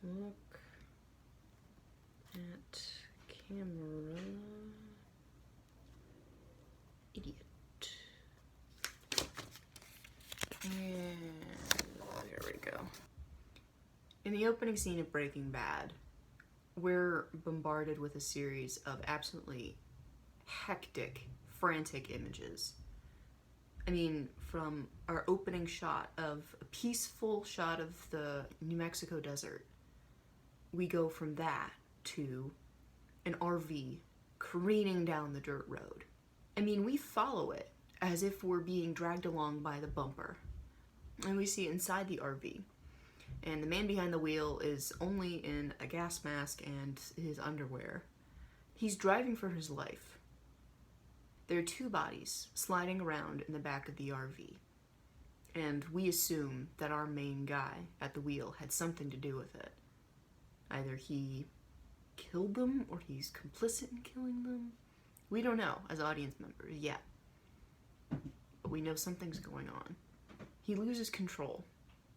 Look at camera. Idiot. And there we go. In the opening scene of Breaking Bad, we're bombarded with a series of absolutely hectic, frantic images. I mean, from our opening shot of a peaceful shot of the New Mexico desert, we go from that to an RV careening down the dirt road. I mean, we follow it as if we're being dragged along by the bumper. And we see inside the RV. And the man behind the wheel is only in a gas mask and his underwear. He's driving for his life. There are two bodies sliding around in the back of the RV. And we assume that our main guy at the wheel had something to do with it. Either he killed them or he's complicit in killing them. We don't know as audience members yet. But we know something's going on. He loses control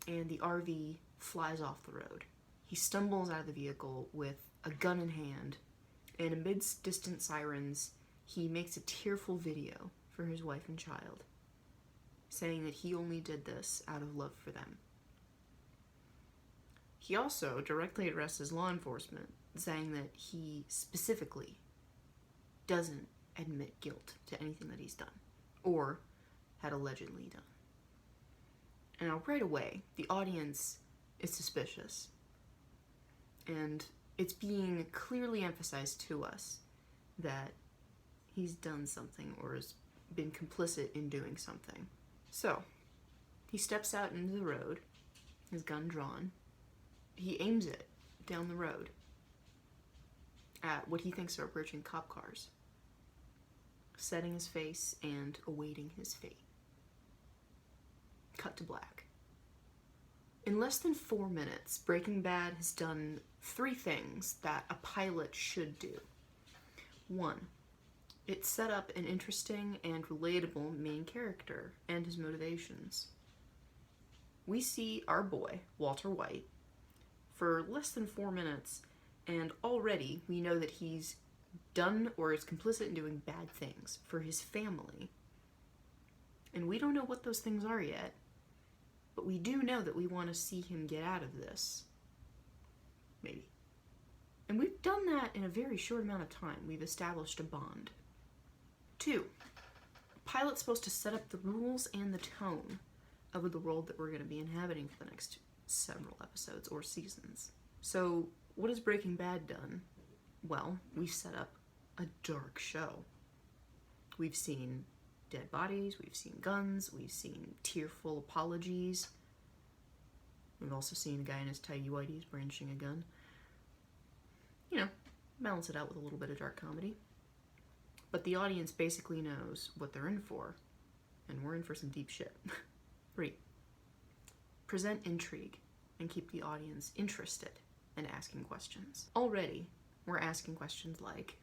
and the RV flies off the road. He stumbles out of the vehicle with a gun in hand, and amidst distant sirens, he makes a tearful video for his wife and child, saying that he only did this out of love for them. He also directly addresses law enforcement, saying that he specifically doesn't admit guilt to anything that he's done, or had allegedly done. And now right away, the audience is suspicious. And it's being clearly emphasized to us that he's done something or has been complicit in doing something. So, he steps out into the road, his gun drawn. He aims it down the road at what he thinks are approaching cop cars, setting his face and awaiting his fate. Cut to black. In less than 4 minutes, Breaking Bad has done 3 things that a pilot should do. 1, it set up an interesting and relatable main character and his motivations. We see our boy, Walter White, for less than 4 minutes, and already we know that he's done or is complicit in doing bad things for his family. And we don't know what those things are yet, but we do know that we want to see him get out of this. Maybe. And we've done that in a very short amount of time. We've established a bond. 2, a pilot's supposed to set up the rules and the tone of the world that we're going to be inhabiting for the next several episodes or seasons. So, what has Breaking Bad done? Well, we've set up a dark show. We've seen dead bodies, we've seen guns, we've seen tearful apologies. We've also seen a guy in his tighty-whities brandishing a gun. You know, balance it out with a little bit of dark comedy. But the audience basically knows what they're in for, and we're in for some deep shit. 3, present intrigue and keep the audience interested and asking questions. Already, we're asking questions like,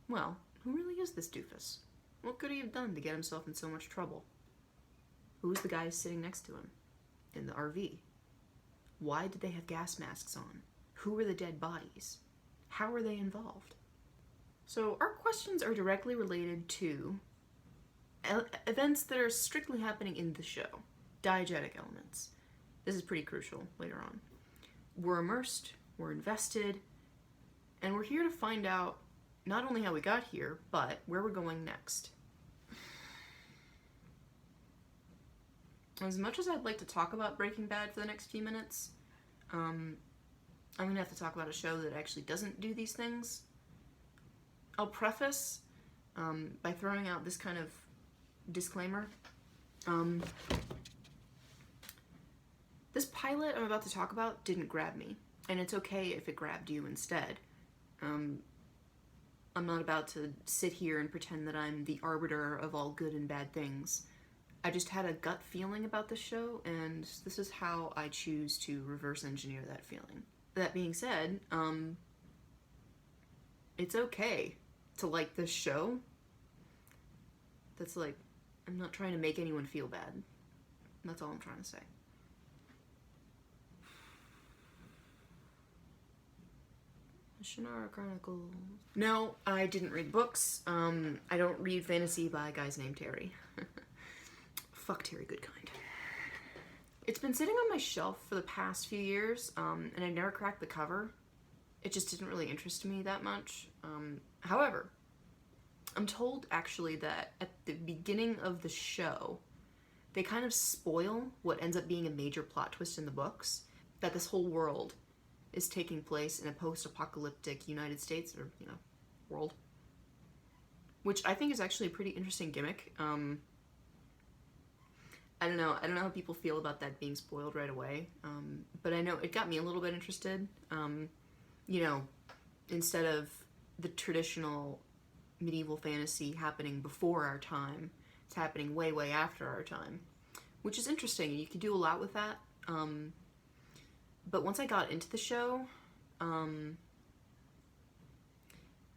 well, who really is this doofus? What could he have done to get himself in so much trouble? Who's the guy sitting next to him in the RV? Why did they have gas masks on? Who are the dead bodies? How are they involved? So our questions are directly related to events that are strictly happening in the show. Diegetic elements. This is pretty crucial later on. We're immersed, we're invested, and we're here to find out not only how we got here, but where we're going next. As much as I'd like to talk about Breaking Bad for the next few minutes, I'm gonna have to talk about a show that actually doesn't do these things. I'll preface by throwing out this kind of disclaimer. This pilot I'm about to talk about didn't grab me, and it's okay if it grabbed you instead. I'm not about to sit here and pretend that I'm the arbiter of all good and bad things. I just had a gut feeling about this show, and this is how I choose to reverse engineer that feeling. That being said, it's okay to like this show. That's like, I'm not trying to make anyone feel bad. That's all I'm trying to say. Shannara Chronicles. No, I didn't read books. I don't read fantasy by guys named Terry. Fuck Terry Goodkind. It's been sitting on my shelf for the past few years, and I never cracked the cover. It just didn't really interest me that much. However, I'm told actually that at the beginning of the show, they kind of spoil what ends up being a major plot twist in the books, that this whole world is taking place in a post-apocalyptic United States, or, you know, world. Which I think is actually a pretty interesting gimmick. I don't know how people feel about that being spoiled right away, but I know it got me a little bit interested. You know, instead of the traditional medieval fantasy happening before our time, it's happening way, way after our time, which is interesting, and you can do a lot with that. But once I got into the show, I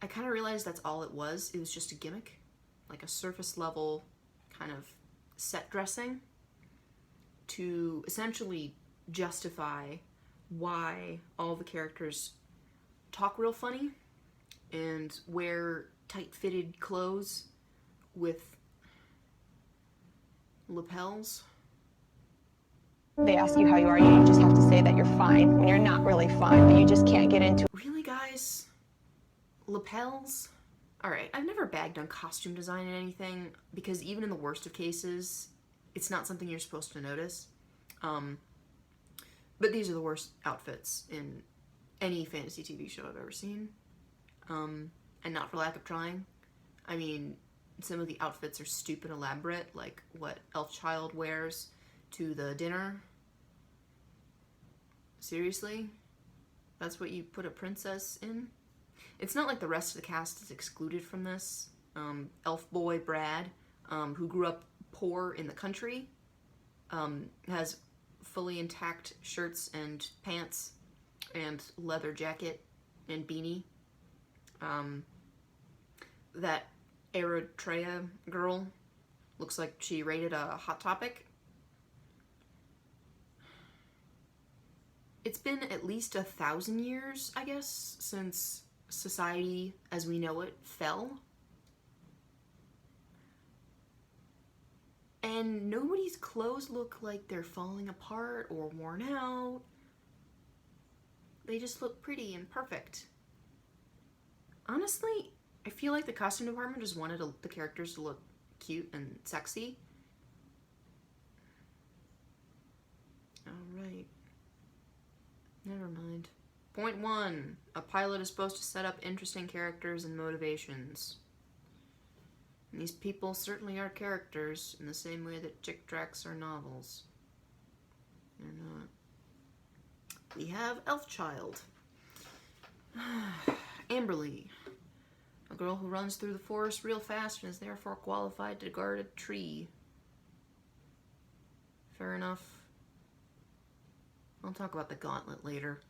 kind of realized that's all it was. It was just a gimmick, like a surface level kind of set dressing to essentially justify why all the characters talk real funny and wear tight-fitted clothes with lapels. They ask you how you are, you just have to say that you're fine when you're not really fine, but you just can't get into it. Really, guys? Lapels? Alright, I've never bagged on costume design in anything, because even in the worst of cases, it's not something you're supposed to notice. But these are the worst outfits in any fantasy TV show I've ever seen. And not for lack of trying. I mean, some of the outfits are stupid elaborate, like what Elfchild wears to the dinner. Seriously? That's what you put a princess in? It's not like the rest of the cast is excluded from this. Elf boy Brad, who grew up poor in the country, has fully intact shirts and pants and leather jacket and beanie. That Eritrea girl looks like she rated a Hot Topic. It's been at least 1,000 years, I guess, since society as we know it fell. And nobody's clothes look like they're falling apart or worn out. They just look pretty and perfect. Honestly, I feel like the costume department just wanted the characters to look cute and sexy. Alright. Never mind. Point 1. A pilot is supposed to set up interesting characters and motivations. And these people certainly are characters in the same way that chick tracts are novels. They're not. We have Elfchild. Amberly. A girl who runs through the forest real fast and is therefore qualified to guard a tree. Fair enough. I'll talk about the gauntlet later.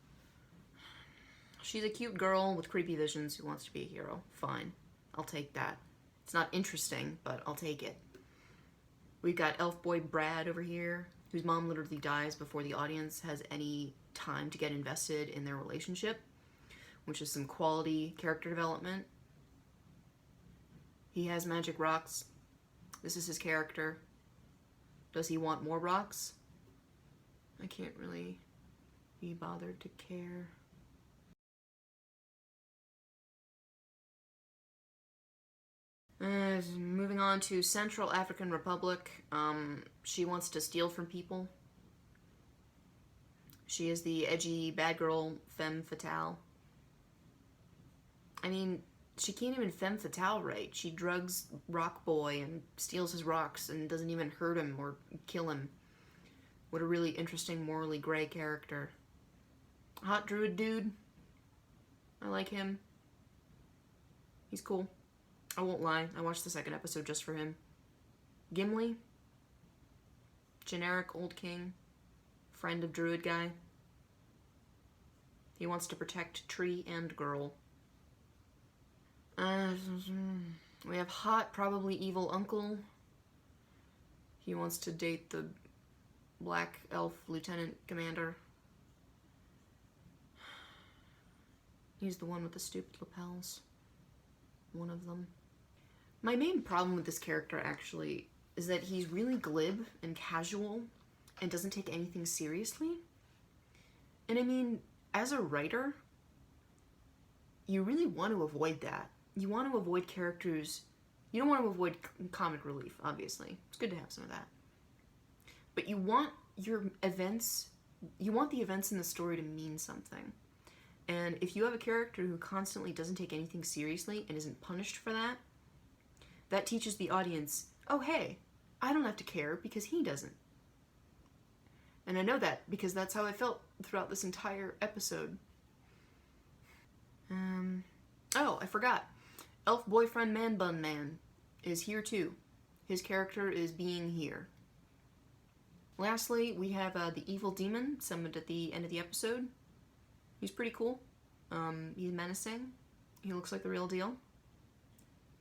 She's a cute girl with creepy visions who wants to be a hero. Fine. I'll take that. It's not interesting, but I'll take it. We've got elf boy Brad over here, whose mom literally dies before the audience has any time to get invested in their relationship, which is some quality character development. He has magic rocks. This is his character. Does he want more rocks? I can't really be bothered to care. Moving on to Central African Republic. She wants to steal from people. She is the edgy bad girl femme fatale. I mean, she can't even femme fatale right. She drugs Rock Boy and steals his rocks and doesn't even hurt him or kill him. What a really interesting, morally gray character. Hot druid dude. I like him. He's cool. I won't lie, I watched the second episode just for him. Gimli. Generic old king. Friend of druid guy. He wants to protect tree and girl. We have hot, probably evil uncle. He wants to date the black elf lieutenant commander. He's the one with the stupid lapels. One of them. My main problem with this character, actually, is that he's really glib and casual and doesn't take anything seriously. And I mean, as a writer, you really want to avoid that. You want to avoid characters... You don't want to avoid comic relief, obviously. It's good to have some of that. But you want your events... You want the events in the story to mean something. And if you have a character who constantly doesn't take anything seriously and isn't punished for that, that teaches the audience, oh hey, I don't have to care because he doesn't. And I know that because that's how I felt throughout this entire episode. Oh, I forgot. Elf boyfriend Man Bun Man is here too. His character is being here. Lastly, we have the evil demon summoned at the end of the episode. He's pretty cool. He's menacing. He looks like the real deal.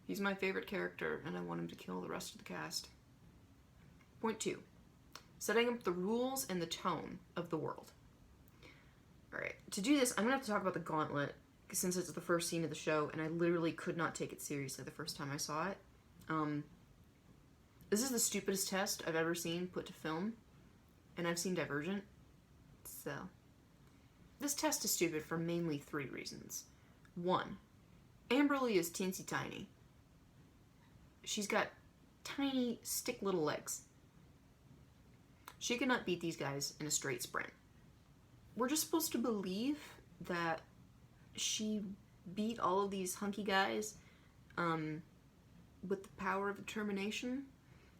He's my favorite character, and I want him to kill the rest of the cast. Point 2. Setting up the rules and the tone of the world. Alright, to do this, I'm going to have to talk about the gauntlet, since it's the first scene of the show, and I literally could not take it seriously the first time I saw it. This is the stupidest test I've ever seen put to film, and I've seen Divergent, so... This test is stupid for mainly 3 reasons. 1. Amberly is teensy tiny. She's got tiny, stick little legs. She cannot beat these guys in a straight sprint. We're just supposed to believe that she beat all of these hunky guys with the power of determination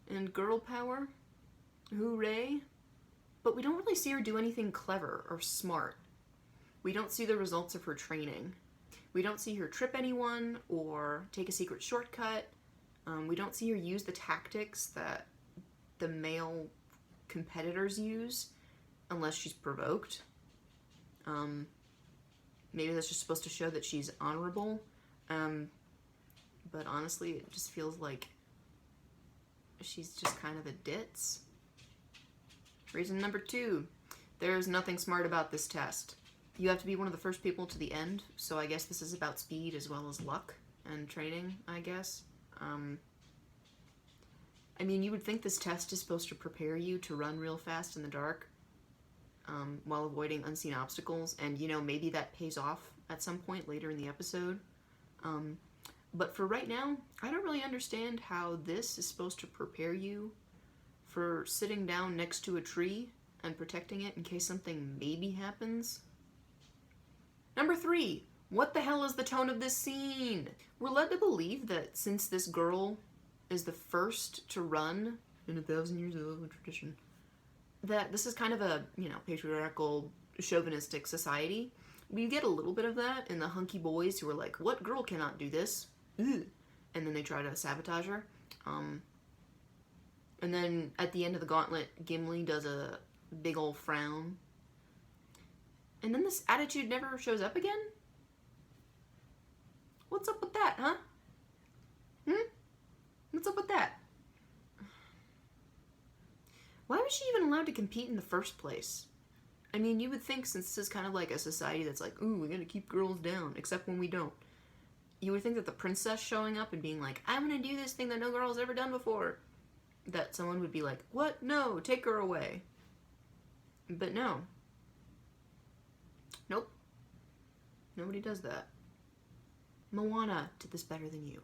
and girl power. Hooray. But we don't really see her do anything clever or smart. We don't see the results of her training. We don't see her trip anyone or take a secret shortcut. We don't see her use the tactics that the male competitors use unless she's provoked. Maybe that's just supposed to show that she's honorable. But honestly, it just feels like she's just kind of a ditz. Reason number 2. There's nothing smart about this test. You have to be one of the first people to the end, so I guess this is about speed as well as luck and training, I guess. I mean, you would think this test is supposed to prepare you to run real fast in the dark while avoiding unseen obstacles, and, you know, maybe that pays off at some point later in the episode. But for right now, I don't really understand how this is supposed to prepare you for sitting down next to a tree and protecting it in case something maybe happens. Number 3, what the hell is the tone of this scene? We're led to believe that since this girl is the first to run in 1,000 years of tradition, that this is kind of a, you know, patriarchal, chauvinistic society. We get a little bit of that in the hunky boys who are like, what girl cannot do this? Ugh. And then they try to sabotage her. And then at the end of the gauntlet, Gimli does a big old frown. And then this attitude never shows up again? What's up with that, huh? What's up with that? Why was she even allowed to compete in the first place? I mean, you would think since this is kind of like a society that's like, ooh, we're gonna keep girls down, except when we don't. You would think that the princess showing up and being like, I'm gonna do this thing that no girl's ever done before, that someone would be like, what? No, take her away. But no. Nope. Nobody does that. Moana did this better than you.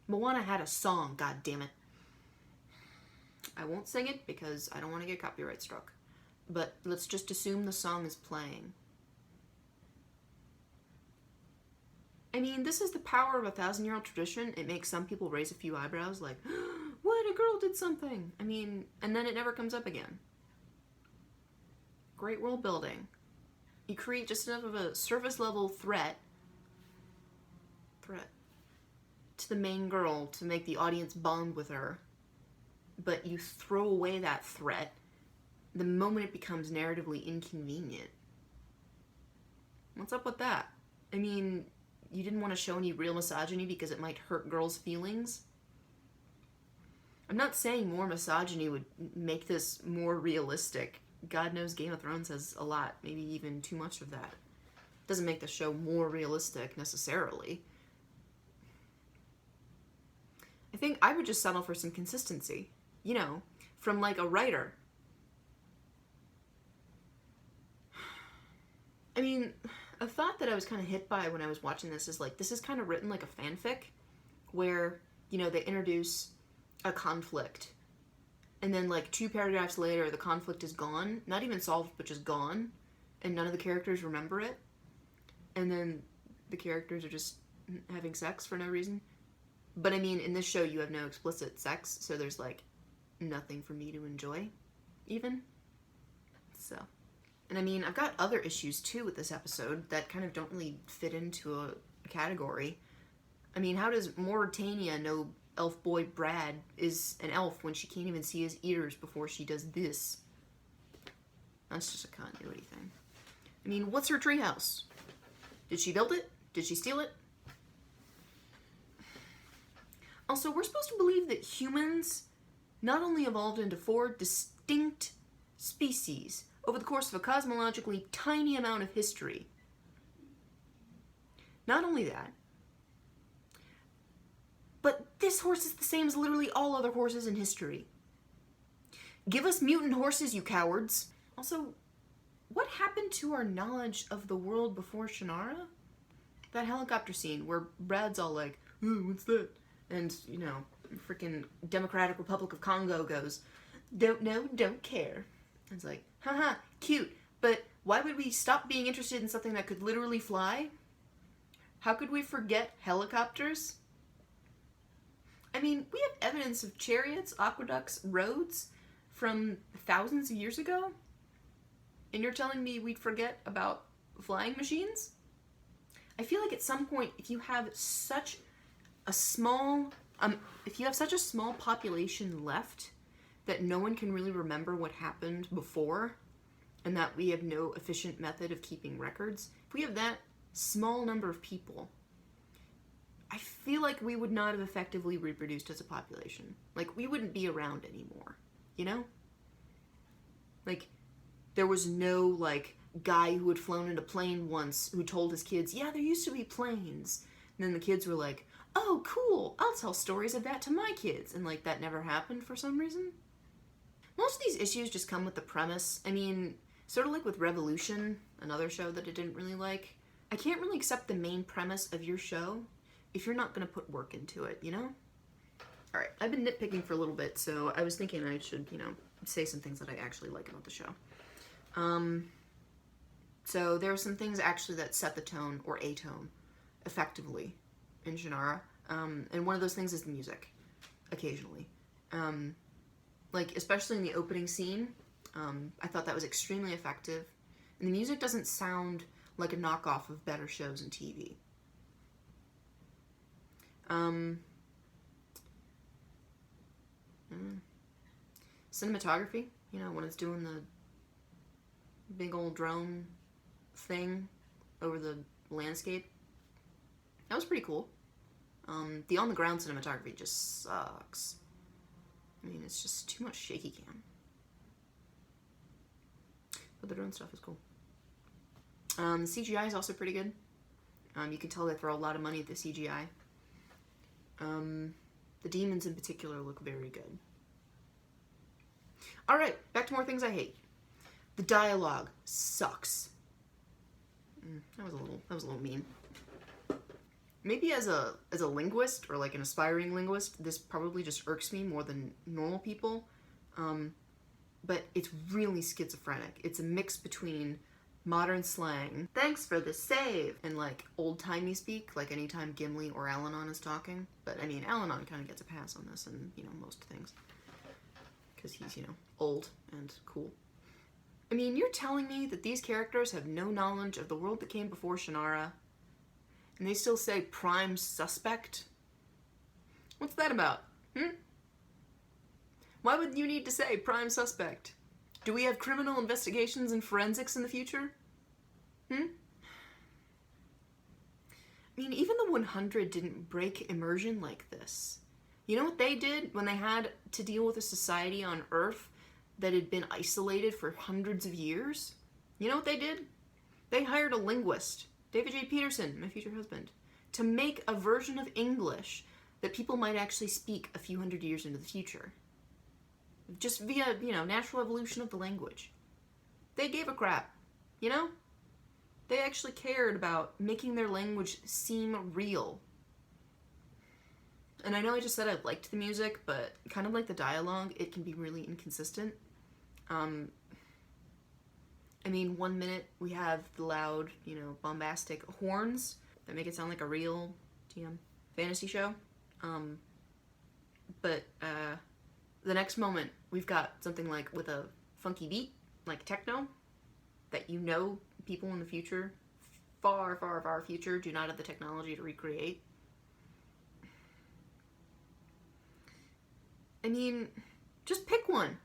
Moana had a song, god damn it. I won't sing it because I don't want to get copyright struck. But let's just assume the song is playing. I mean, this is the power of a 1,000-year-old tradition. It makes some people raise a few eyebrows like, what, a girl did something. I mean, and then it never comes up again. Great world building. You create just enough of a surface level threat to the main girl to make the audience bond with her, but you throw away that threat the moment it becomes narratively inconvenient. What's up with that? I mean, you didn't want to show any real misogyny because it might hurt girls' feelings? I'm not saying more misogyny would make this more realistic. God knows Game of Thrones has a lot, maybe even too much of that. Doesn't make the show more realistic, necessarily. I think I would just settle for some consistency. You know, from, like, a writer. I mean, a thought that I was kind of hit by when I was watching this is, like, this is kind of written like a fanfic, where, you know, they introduce a conflict, and then, like, 2 paragraphs later, the conflict is gone. Not even solved, but just gone. And none of the characters remember it. And then the characters are just having sex for no reason. But, I mean, in this show, you have no explicit sex, so there's, like, nothing for me to enjoy, even. So. And, I mean, I've got other issues, too, with this episode that kind of don't really fit into a category. I mean, how does Mauritania know elf boy Brad is an elf when she can't even see his ears before she does this? That's just a continuity thing. I mean, what's her treehouse? Did she build it? Did she steal it? Also, we're supposed to believe that humans not only evolved into 4 distinct species over the course of a cosmologically tiny amount of history. Not only that, but this horse is the same as literally all other horses in history. Give us mutant horses, you cowards. Also, what happened to our knowledge of the world before Shannara? That helicopter scene where Brad's all like, "Ooh, what's that?" And, you know, freaking Democratic Republic of Congo goes, "Don't know, don't care." And it's like, haha, cute, but why would we stop being interested in something that could literally fly? How could we forget helicopters? I mean, we have evidence of chariots, aqueducts, roads from thousands of years ago? And you're telling me we'd forget about flying machines? I feel like at some point, if you have such a small population left that no one can really remember what happened before, and that we have no efficient method of keeping records, if we have that small number of people, I feel like we would not have effectively reproduced as a population. Like, we wouldn't be around anymore, you know? Like, there was no, like, guy who had flown in a plane once who told his kids, yeah, there used to be planes. And then the kids were like, oh, cool, I'll tell stories of that to my kids. And, like, that never happened for some reason. Most of these issues just come with the premise. I mean, sort of like with Revolution, another show that I didn't really like. I can't really accept the main premise of your show if you're not going to put work into it, you know? Alright, I've been nitpicking for a little bit, so I was thinking I should, you know, say some things that I actually like about the show. So there are some things actually that set the tone, or a tone, effectively in Shannara. And one of those things is the music, occasionally. Like, especially in the opening scene, I thought that was extremely effective. And the music doesn't sound like a knockoff of better shows and TV. Cinematography, you know, when it's doing the big old drone thing over the landscape, that was pretty cool. The on-the-ground cinematography just sucks. I mean, it's just too much shaky cam. But the drone stuff is cool. The CGI is also pretty good. You can tell they throw a lot of money at the CGI. The demons in particular look very good. Alright, back to more things I hate. The dialogue sucks. That was a little mean. Maybe as a linguist, or like an aspiring linguist, this probably just irks me more than normal people. But it's really schizophrenic. It's a mix between modern slang, thanks for the save, and like old-timey speak, like anytime Gimli or Alanon is talking. But I mean, Alanon kind of gets a pass on this and, you know, most things. Because he's, you know, old and cool. I mean, you're telling me that these characters have no knowledge of the world that came before Shannara, and they still say prime suspect? What's that about? Why would you need to say prime suspect? Do we have criminal investigations and forensics in the future? I mean, even the 100 didn't break immersion like this. You know what they did when they had to deal with a society on Earth that had been isolated for hundreds of years? You know what they did? They hired a linguist David J. Peterson, my future husband, to make a version of English that people might actually speak a few hundred years into the future. Just via, natural evolution of the language. They gave a crap, They actually cared about making their language seem real. And I know I just said I liked the music, but kind of like the dialogue, it can be really inconsistent. 1 minute we have the loud, bombastic horns that make it sound like a real fantasy show. But the next moment we've got something like with a funky beat, like techno, that people in the future, far, far, far future, do not have the technology to recreate. Just pick one.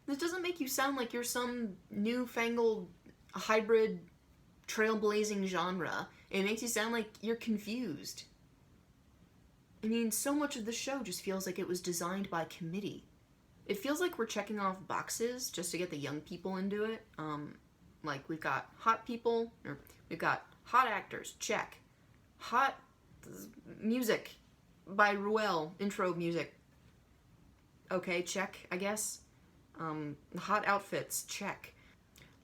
This doesn't make you sound like you're some newfangled hybrid trailblazing genre. It makes you sound like you're confused. So much of the show just feels like it was designed by committee. It feels like we're checking off boxes just to get the young people into it. Like we've got hot people, or we've got hot actors, check. Hot music by Ruel, intro music. Okay, check, I guess. Hot outfits, check.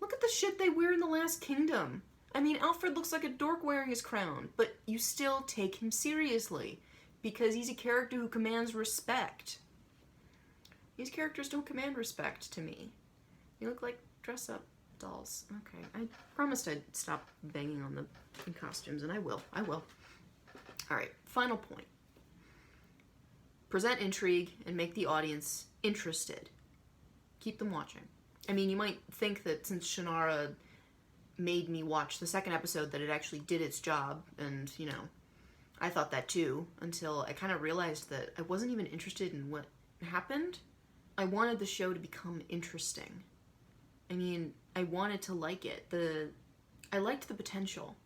Look at the shit they wear in The Last Kingdom. Alfred looks like a dork wearing his crown, but you still take him seriously, because he's a character who commands respect. These characters don't command respect to me. They look like dress-up dolls. Okay, I promised I'd stop banging on the costumes, and I will. Alright, final point. Present intrigue and make the audience interested. Keep them watching. You might think that since Shannara made me watch the second episode that it actually did its job, and, I thought that too, until I kind of realized that I wasn't even interested in what happened. I wanted the show to become interesting. I wanted to like it. I liked the potential.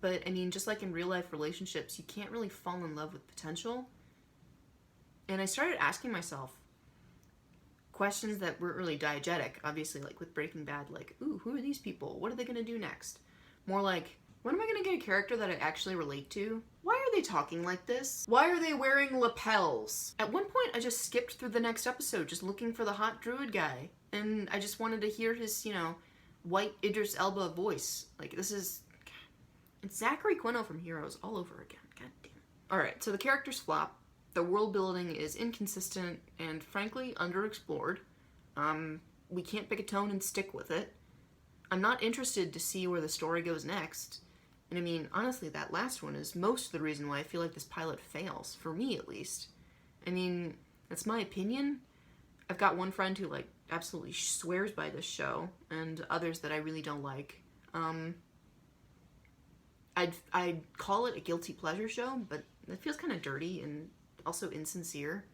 But, just like in real life relationships, you can't really fall in love with potential. And I started asking myself questions that weren't really diegetic, obviously, like with Breaking Bad, like, ooh, who are these people? What are they going to do next? More like, when am I going to get a character that I actually relate to? Why are they talking like this? Why are they wearing lapels? At one point, I just skipped through the next episode just looking for the hot druid guy. And I just wanted to hear his, white Idris Elba voice. It's Zachary Quino from Heroes all over again. God damn it. Alright, so the characters flop. The world building is inconsistent and, frankly, underexplored. We can't pick a tone and stick with it. I'm not interested to see where the story goes next. And honestly, that last one is most of the reason why I feel like this pilot fails, for me at least. That's my opinion. I've got one friend who, absolutely swears by this show, and others that I really don't like. I'd call it a guilty pleasure show, but it feels kind of dirty and also insincere,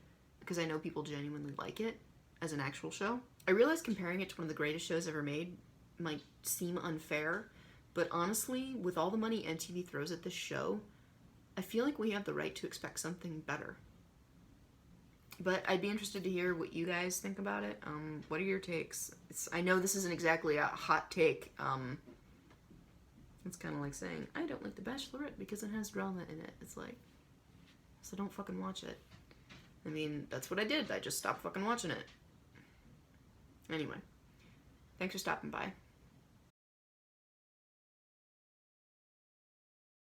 because I know people genuinely like it as an actual show. I realize comparing it to one of the greatest shows ever made might seem unfair, but honestly, with all the money MTV throws at this show, I feel like we have the right to expect something better. But I'd be interested to hear what you guys think about it. What are your takes? I know this isn't exactly a hot take. It's kind of like saying, I don't like The Bachelorette because it has drama in it. It's like, so don't fucking watch it. That's what I did. I just stopped fucking watching it. Anyway, thanks for stopping by.